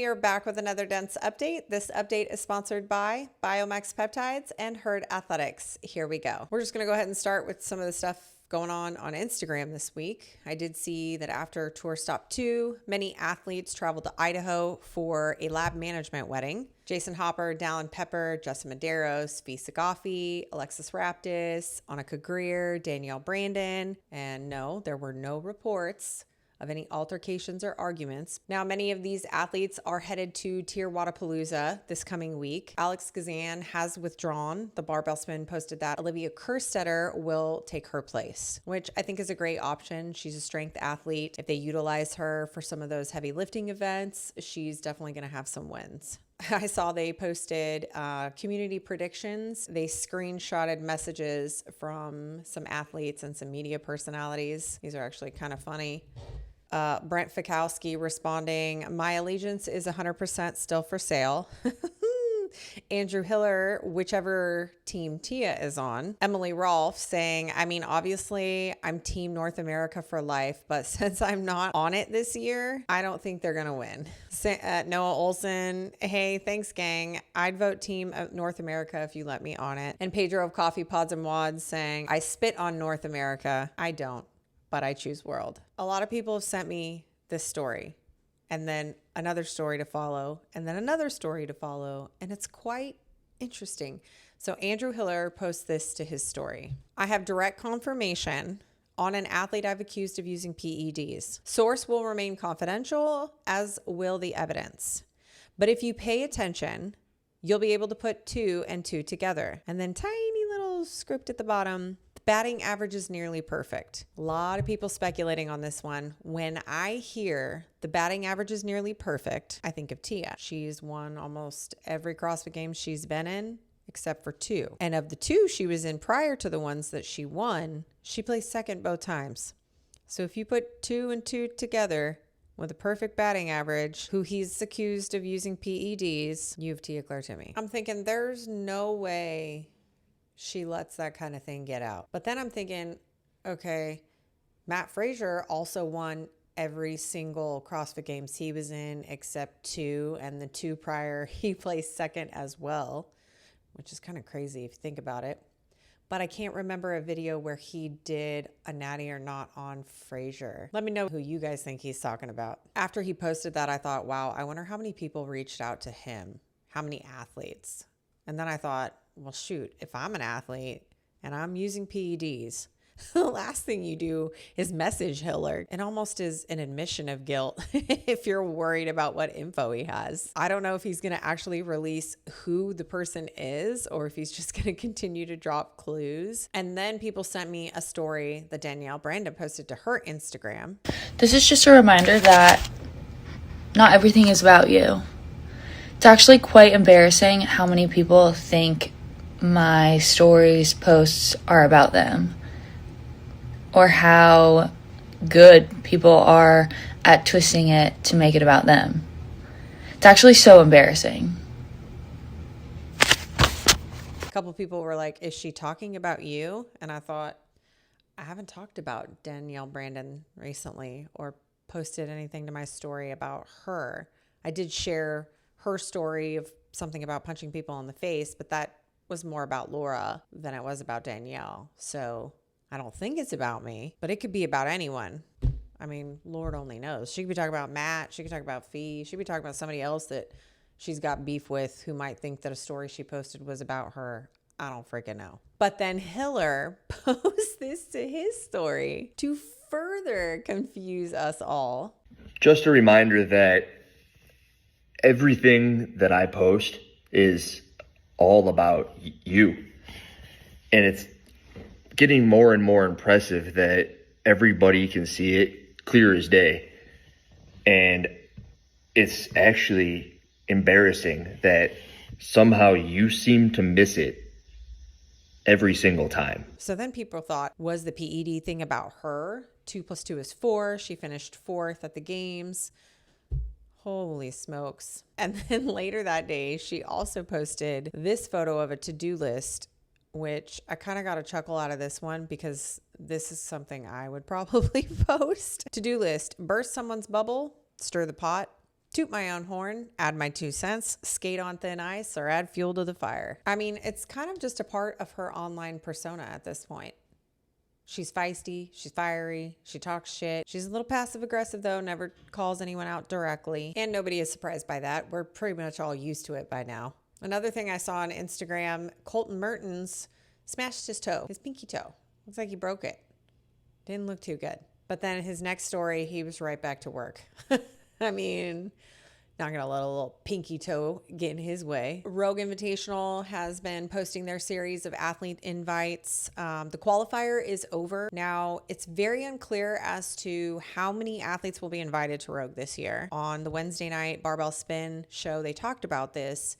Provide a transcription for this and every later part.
we are back with another dense update. This update is sponsored by Biomax Peptides and Herd Athletics. Here we go. We're just going to go ahead and start with some of the stuff going on Instagram this week. I did see that after Tour Stop 2, many athletes traveled to Idaho for a lab management wedding. Jason Hopper, Dallin Pepper, Justin Medeiros, Fisa Goffi, Alexis Raptis, Annika Greer, Danielle Brandon, and no, there were no reports of any altercations or arguments. Now, many of these athletes are headed to TYR Wodipalooza this coming week. Alex Gazan has withdrawn. The barbell spin posted that Olivia Kerstetter will take her place, which I think is a great option. She's a strength athlete. If they utilize her for some of those heavy lifting events, she's definitely gonna have some wins. I saw they posted community predictions. They screenshotted messages from some athletes and some media personalities. These are actually kind of funny. Brent Fikowski responding, "My allegiance is 100% still for sale." Andrew Hiller, whichever team Tia is on. Emily Rolfe saying, "I mean, obviously I'm team North America for life, but since I'm not on it this year, I don't think they're going to win." Noah Olson, "Hey, thanks gang. I'd vote team North America if you let me on it." And Pedro of Coffee Pods and Wads saying, "I spit on North America. I don't, but I choose world." A lot of people have sent me this story, and then another story to follow, and then another story to follow, and it's quite interesting. So Andrew Hiller posts this to his story. "I have direct confirmation on an athlete I've accused of using PEDs. Source will remain confidential, as will the evidence. But if you pay attention, you'll be able to put 2 and 2 together." And then tiny little script at the bottom. "Batting average is nearly perfect." A lot of people speculating on this one. When I hear the batting average is nearly perfect, I think of Tia. She's won almost every CrossFit Games she's been in, except for 2. And of the 2 she was in prior to the ones that she won, she placed second both times. So if you put 2 and 2 together with a perfect batting average, who he's accused of using PEDs, you have Tia Claire Timmy. I'm thinking there's no way she lets that kind of thing get out. But then I'm thinking, okay, Matt Frazier also won every single CrossFit Games he was in except 2, and the 2 prior he placed second as well, which is kind of crazy if you think about it. But I can't remember a video where he did a natty or not on Frazier. Let me know who you guys think he's talking about. After he posted that, I thought, wow, I wonder how many people reached out to him, how many athletes. And then I thought, well, shoot, if I'm an athlete and I'm using PEDs, the last thing you do is message Hiller. It almost is an admission of guilt if you're worried about what info he has. I don't know if he's going to actually release who the person is or if he's just going to continue to drop clues. And then people sent me a story that Danielle Brandon posted to her Instagram. "This is just a reminder that not everything is about you. It's actually quite embarrassing how many people think my stories, posts are about them, or how good people are at twisting it to make it about them. It's actually so embarrassing." A couple people were like, "Is she talking about you?" And I thought, I haven't talked about Danielle Brandon recently or posted anything to my story about her. I did share her story of something about punching people in the face, but that was more about Laura than it was about Danielle. So I don't think it's about me, but it could be about anyone. I mean, Lord only knows. She could be talking about Matt. She could talk about Fee. She could be talking about somebody else that she's got beef with who might think that a story she posted was about her. I don't freaking know. But then Hiller posts this to his story to further confuse us all. Just a reminder that everything that I post is all about you. And it's getting more and more impressive that everybody can see it clear as day. And it's actually embarrassing that somehow you seem to miss it every single time. So then people thought, was the PED thing about her? 2 + 2 is 4. She finished 4th at the games. Holy smokes. And then later that day, she also posted this photo of a to-do list, which I kind of got a chuckle out of this one because this is something I would probably post. To-do list: burst someone's bubble, stir the pot, Toot my own horn, add my 2 cents, skate on thin ice, or add fuel to the fire. I mean, it's kind of just a part of her online persona at this point. She's feisty, she's fiery, she talks shit. She's a little passive aggressive though, never calls anyone out directly. And nobody is surprised by that. We're pretty much all used to it by now. Another thing I saw on Instagram, Colton Mertens smashed his toe, his pinky toe. Looks like he broke it. Didn't look too good. But then his next story, he was right back to work. I mean, not going to let a little pinky toe get in his way. Rogue Invitational has been posting their series of athlete invites. The qualifier is over. Now, it's very unclear as to how many athletes will be invited to Rogue this year. On the Wednesday night Barbell Spin show, they talked about this.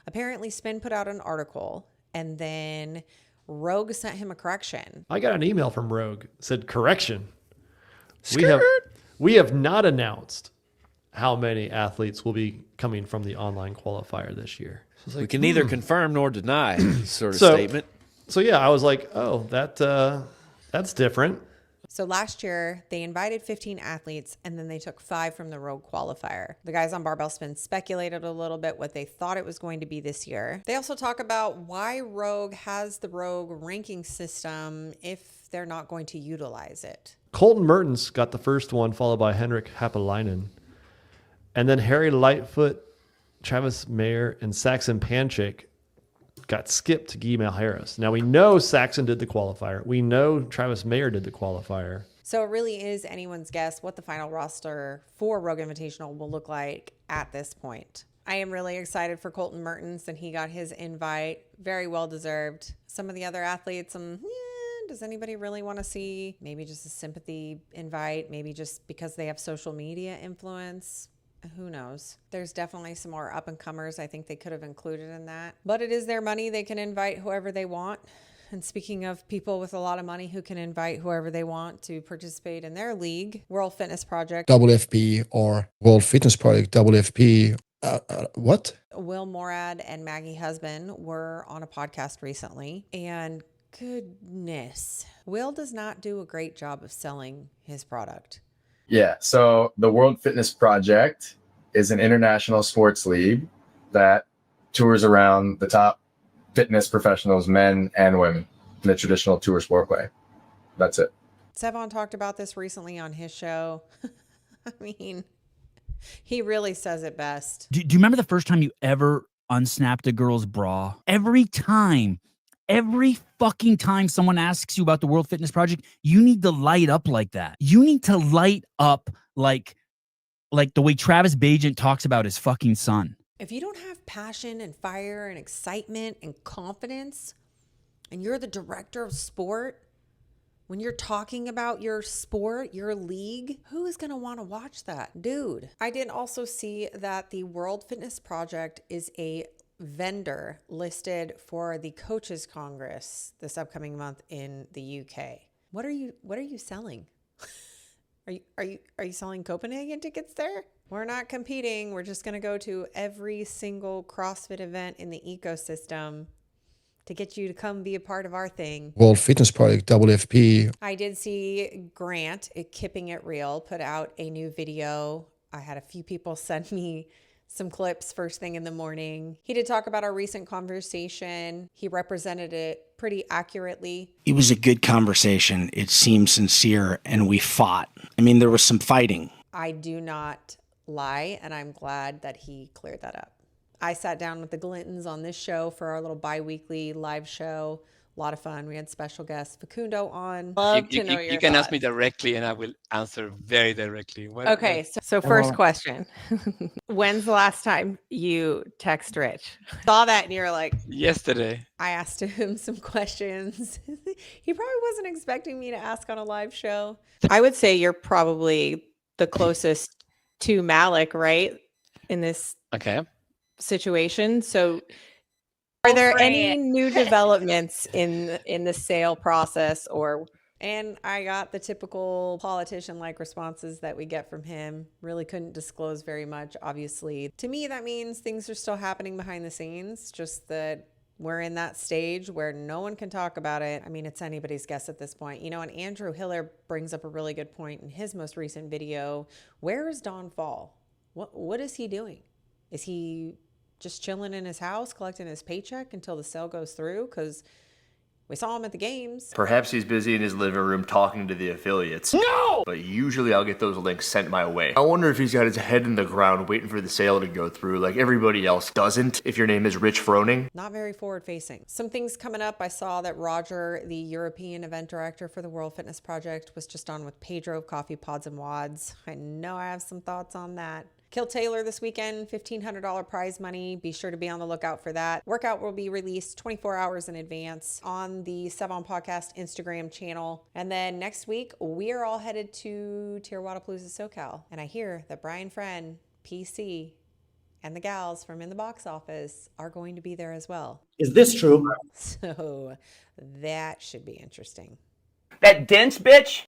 Apparently, Spin put out an article, and then Rogue sent him a correction. I got an email from Rogue. It said, correction. We have not announced how many athletes will be coming from the online qualifier this year. So we can neither confirm nor deny sort of statement. So yeah, I was like, oh, that's different. So last year, they invited 15 athletes, and then they took 5 from the Rogue qualifier. The guys on Barbell Spin speculated a little bit what they thought it was going to be this year. They also talk about why Rogue has the Rogue ranking system if they're not going to utilize it. Colton Mertens got the first one, followed by Henrik Haapalainen. And then Harry Lightfoot, Travis Mayer, and Saxon Panchik got skipped to Guy Malharris. Now, we know Saxon did the qualifier. We know Travis Mayer did the qualifier. So it really is anyone's guess what the final roster for Rogue Invitational will look like at this point. I am really excited for Colton Mertens, and he got his invite. Very well deserved. Some of the other athletes, does anybody really want to see? Maybe just a sympathy invite, maybe just because they have social media influence. Who knows? There's definitely some more up-and-comers I think they could have included in that. But it is their money. They can invite whoever they want. And speaking of people with a lot of money who can invite whoever they want to participate in their league, World Fitness Project. WFP or World Fitness Project, WFP. What? Will Moorad and Maggie Husband were on a podcast recently. And goodness, Will does not do a great job of selling his product. Yeah, so the World Fitness Project is an international sports league that tours around the top fitness professionals, men and women, in the traditional tour sport way. That's it. Sevan talked about this recently on his show. I mean, he really says it best. Do you remember the first time you ever unsnapped a girl's bra? Every fucking time someone asks you about the World Fitness Project, you need to light up like that. You need to light up like the way Travis Bajent talks about his fucking son. If you don't have passion and fire and excitement and confidence, and you're the director of sport, when you're talking about your sport, your league, who is going to want to watch that? Dude, I did also see that the World Fitness Project is a vendor listed for the Coaches Congress this upcoming month in the UK. What are you selling? Are you selling Copenhagen tickets there? We're not competing. We're just going to go to every single CrossFit event in the ecosystem to get you to come be a part of our thing. World Fitness Project, WFP. I did see Grant at Keeping It Real put out a new video. I had a few people send me some clips first thing in the morning. He did talk about our recent conversation. He represented it pretty accurately. It was a good conversation. It seemed sincere, and we fought. I mean, there was some fighting. I do not lie, and I'm glad that he cleared that up. I sat down with the Glintons on this show for our little bi-weekly live show. A lot of fun. We had special guest Facundo on. Love to know your You can thoughts. ask me directly, and I will answer very directly. Okay, so first question. When's the last time you text Rich? Saw that and you're like... Yesterday. I asked him some questions. He probably wasn't expecting me to ask on a live show. I would say you're probably the closest to Malik, right? In this situation. So... Are there any new developments in the sale process and I got the typical politician-like responses that we get from him. Really couldn't disclose very much, obviously. To me, that means things are still happening behind the scenes, just that we're in that stage where no one can talk about it. I mean, it's anybody's guess at this point. You know, and Andrew Hiller brings up a really good point in his most recent video. Where is Dawn Fall? What is he doing? Is he just chilling in his house, collecting his paycheck until the sale goes through? Because we saw him at the games. Perhaps he's busy in his living room talking to the affiliates. No! But usually I'll get those links sent my way. I wonder if he's got his head in the ground waiting for the sale to go through like everybody else doesn't if your name is Rich Froning. Not very forward facing. Some things coming up. I saw that Roger, the European event director for the World Fitness Project, was just on with Pedro of Coffee Pods and Wads. I know I have some thoughts on that. Kill Taylor this weekend, $1,500 prize money. Be sure to be on the lookout for that. Workout will be released 24 hours in advance on the Sevan Podcast Instagram channel. And then next week, we are all headed to TYR Wodipalooza SoCal. And I hear that Brian Friend, PC, and the gals from In the Box Office are going to be there as well. Is this true? So that should be interesting. That dense bitch?